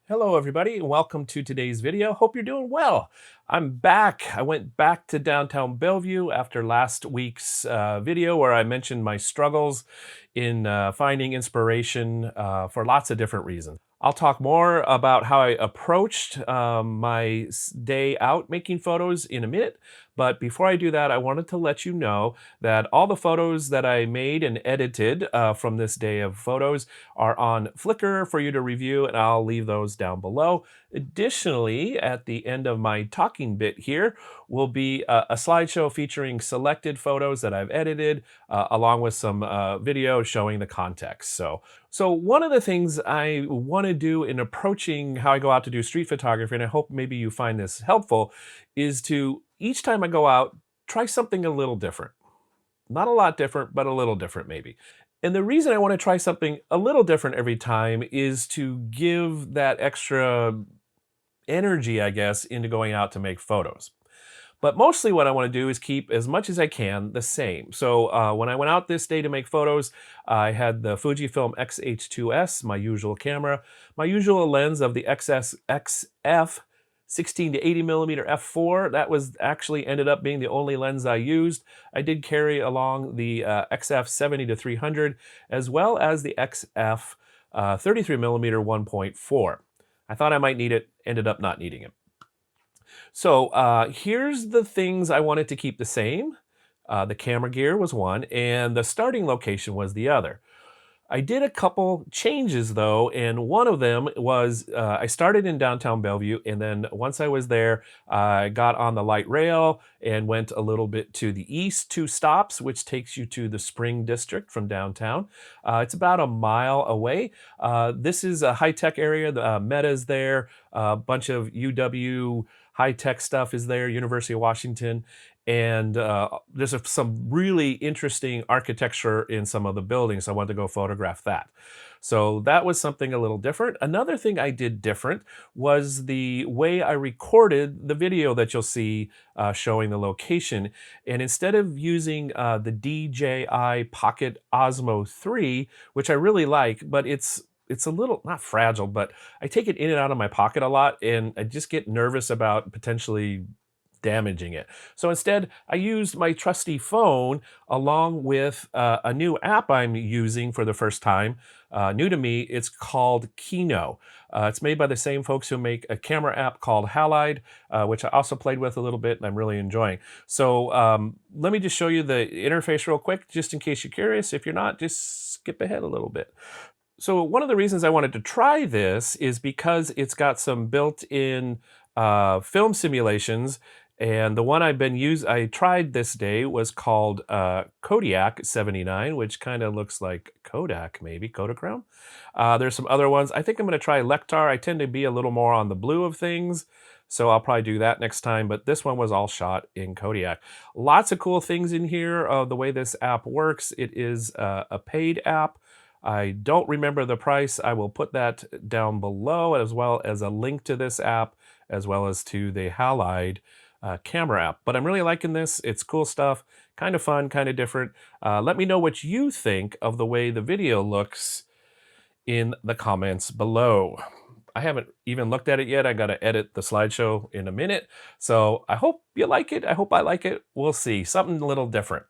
Hello, everybody, and welcome to today's video. Hope you're doing well. I'm back. I went back to downtown Bellevue after last week's video where I mentioned my struggles in finding inspiration for lots of different reasons. I'll talk more about how I approached my day out making photos in a minute. But before I do that, I wanted to let you know that all the photos that I made and edited from this day of photos are on Flickr for you to review, and I'll leave those down below. Additionally, at the end of my talking bit here will be a slideshow featuring selected photos that I've edited, along with some video showing the context. So one of the things I want to do in approaching how I go out to do street photography, and I hope maybe you find this helpful, is to each time I go out, try something a little different. Not a lot different, but a little different maybe. And the reason I want to try something a little different every time is to give that extra energy, I guess, into going out to make photos. But mostly what I want to do is keep as much as I can the same. So when I went out this day to make photos, I had the Fujifilm X-H2S, my usual camera, my usual lens of the XF 16 to 80 millimeter f4. That was actually ended up being the only lens I used. I did carry along the XF 70 to 300 as well as the XF 33 millimeter 1.4. I thought I might need it, ended up not needing it. So here's the things I wanted to keep the same. The camera gear was one, and the starting location was the other. I did a couple changes though, and one of them was I started in downtown Bellevue, and then once I was there, I got on the light rail and went a little bit to the east, 2 stops, which takes you to the Spring District from downtown. It's about a mile away. This is a high-tech area. The Meta's there, a bunch of UW high-tech stuff is there, University of Washington, and there's some really interesting architecture in some of the buildings. So I wanted to go photograph that. So that was something a little different. Another thing I did different was the way I recorded the video that you'll see showing the location. And instead of using the DJI Pocket Osmo 3, which I really like, but it's a little not fragile, but I take it in and out of my pocket a lot, and I just get nervous about potentially damaging it. So instead, I used my trusty phone along with a new app I'm using for the first time. New to me, it's called Kino. It's made by the same folks who make a camera app called Halide, which I also played with a little bit and I'm really enjoying. So let me just show you the interface real quick, just in case you're curious. If you're not, just skip ahead a little bit. So one of the reasons I wanted to try this is because it's got some built-in film simulations, and the one I tried this day was called Kodiak 79, which kind of looks like Kodak, maybe Kodachrome. There's some other ones. I think I'm going to try Lektar. I tend to be a little more on the blue of things, so I'll probably do that next time. But this one was all shot in Kodiak. Lots of cool things in here. The way this app works, it is a paid app. I don't remember the price. I will put that down below, as well as a link to this app, as well as to the Halide camera app. But I'm really liking this. It's cool stuff, kind of fun, kind of different. Let me know what you think of the way the video looks in the comments below. I haven't even looked at it yet. I got to edit the slideshow in a minute. So I hope you like it. I hope I like it. We'll see. Something a little different.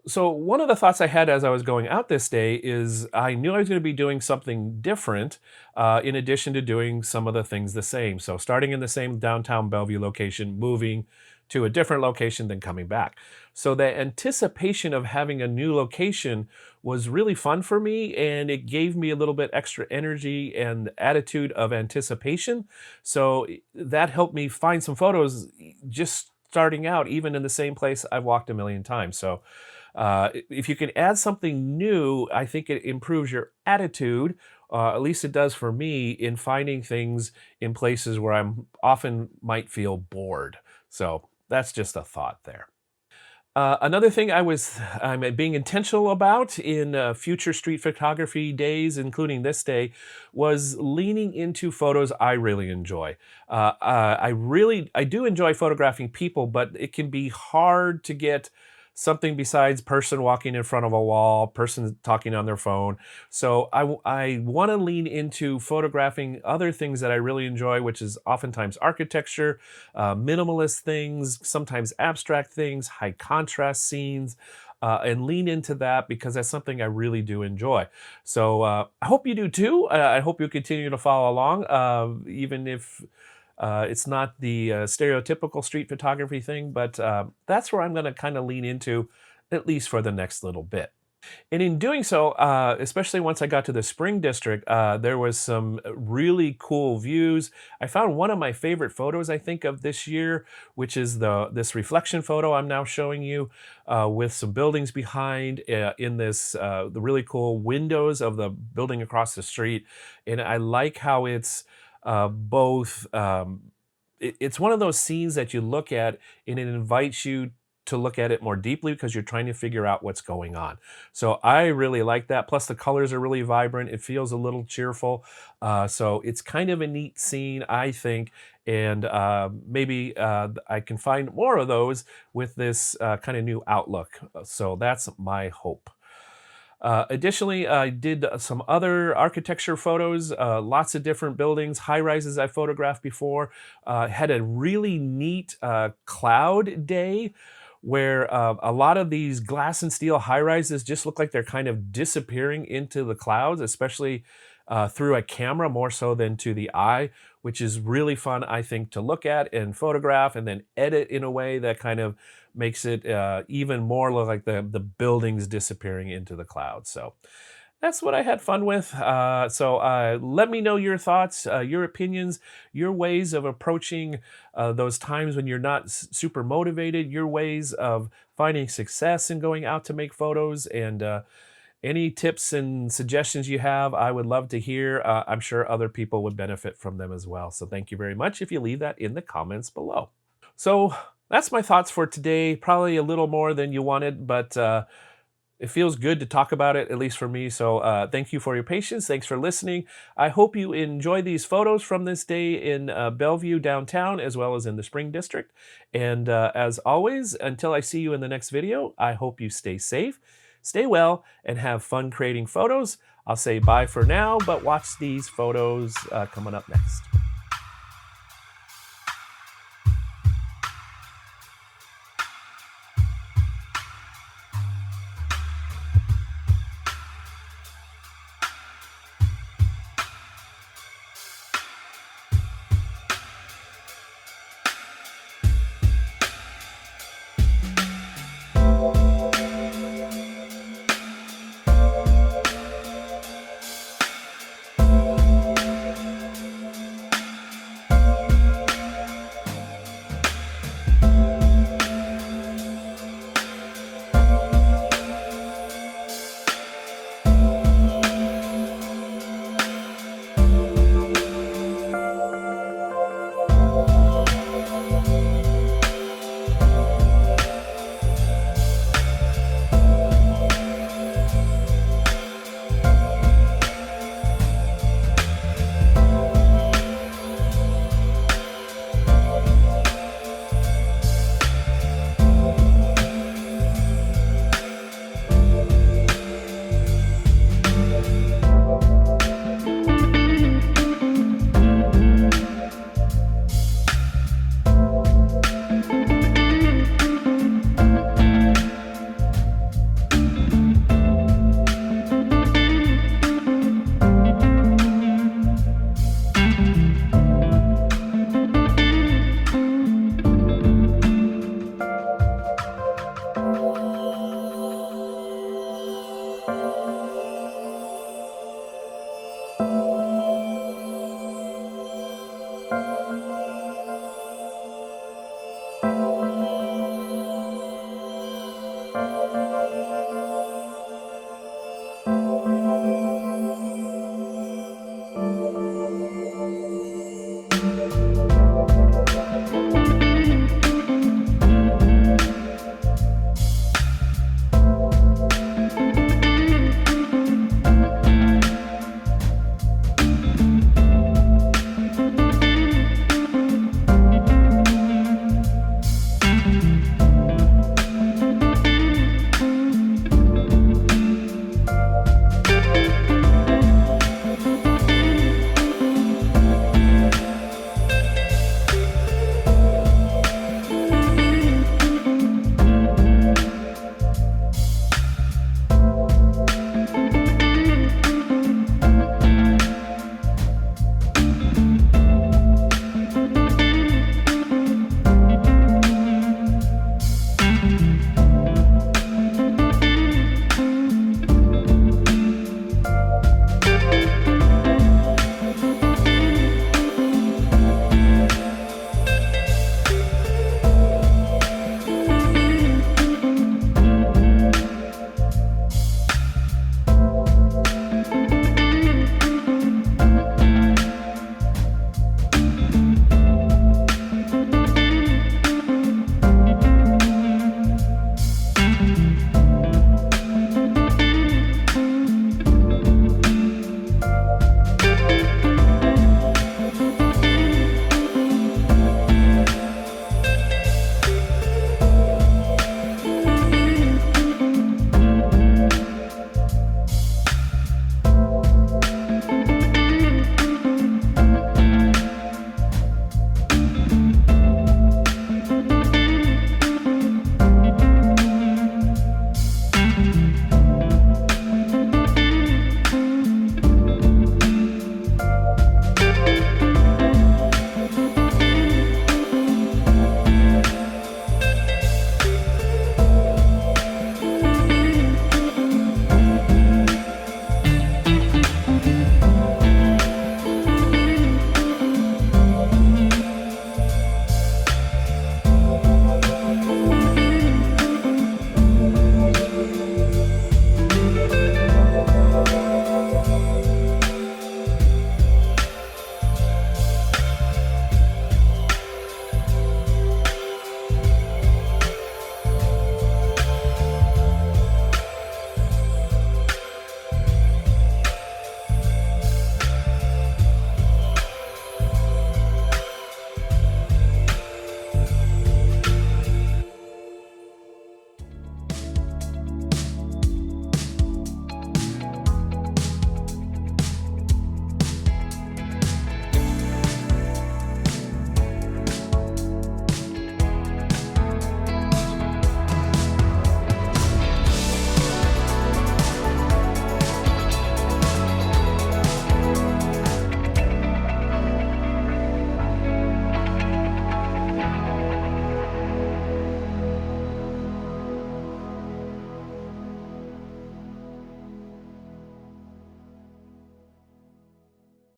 So one of the thoughts I had as I was going out this day is I knew I was going to be doing something different in addition to doing some of the things the same. So starting in the same downtown Bellevue location, moving to a different location, then coming back. So the anticipation of having a new location was really fun for me, and it gave me a little bit extra energy and attitude of anticipation. So that helped me find some photos just starting out, even in the same place I've walked a million times. So if you can add something new, I think it improves your attitude. At least it does for me in finding things in places where I'm often might feel bored. So that's just a thought there. Another thing I'm being intentional about in future street photography days, including this day, was leaning into photos I really enjoy. I do enjoy photographing people, but it can be hard to get something besides person walking in front of a wall, person talking on their phone. So I want to lean into photographing other things that I really enjoy, which is oftentimes architecture, minimalist things, sometimes abstract things, high contrast scenes, and lean into that because that's something I really do enjoy. So I hope you do too. I hope you continue to follow along, even if it's not the stereotypical street photography thing, but that's where I'm going to kind of lean into, at least for the next little bit. And in doing so, especially once I got to the Spring District, there was some really cool views. I found one of my favorite photos, I think, of this year, which is this reflection photo I'm now showing you, with some buildings behind in this the really cool windows of the building across the street. And I like how it's both. It's one of those scenes that you look at and it invites you to look at it more deeply because you're trying to figure out what's going on. So I really like that. Plus, the colors are really vibrant. It feels a little cheerful. So it's kind of a neat scene, I think. And maybe I can find more of those with this kind of new outlook. So that's my hope. Additionally, I did some other architecture photos, lots of different buildings, high rises I photographed before. Had a really neat cloud day where a lot of these glass and steel high rises just look like they're kind of disappearing into the clouds, especially through a camera more so than to the eye, which is really fun, I think, to look at and photograph and then edit in a way that kind of makes it even more look like the buildings disappearing into the clouds. So that's what I had fun with. So let me know your thoughts, your opinions, your ways of approaching those times when you're not super motivated, your ways of finding success in going out to make photos, and any tips and suggestions you have, I would love to hear. I'm sure other people would benefit from them as well. So thank you very much if you leave that in the comments below. So that's my thoughts for today. Probably a little more than you wanted, but it feels good to talk about it, at least for me. So thank you for your patience. Thanks for listening. I hope you enjoy these photos from this day in Bellevue downtown, as well as in the Spring District. And as always, until I see you in the next video, I hope you stay safe, stay well, and have fun creating photos. I'll say bye for now, but watch these photos coming up next.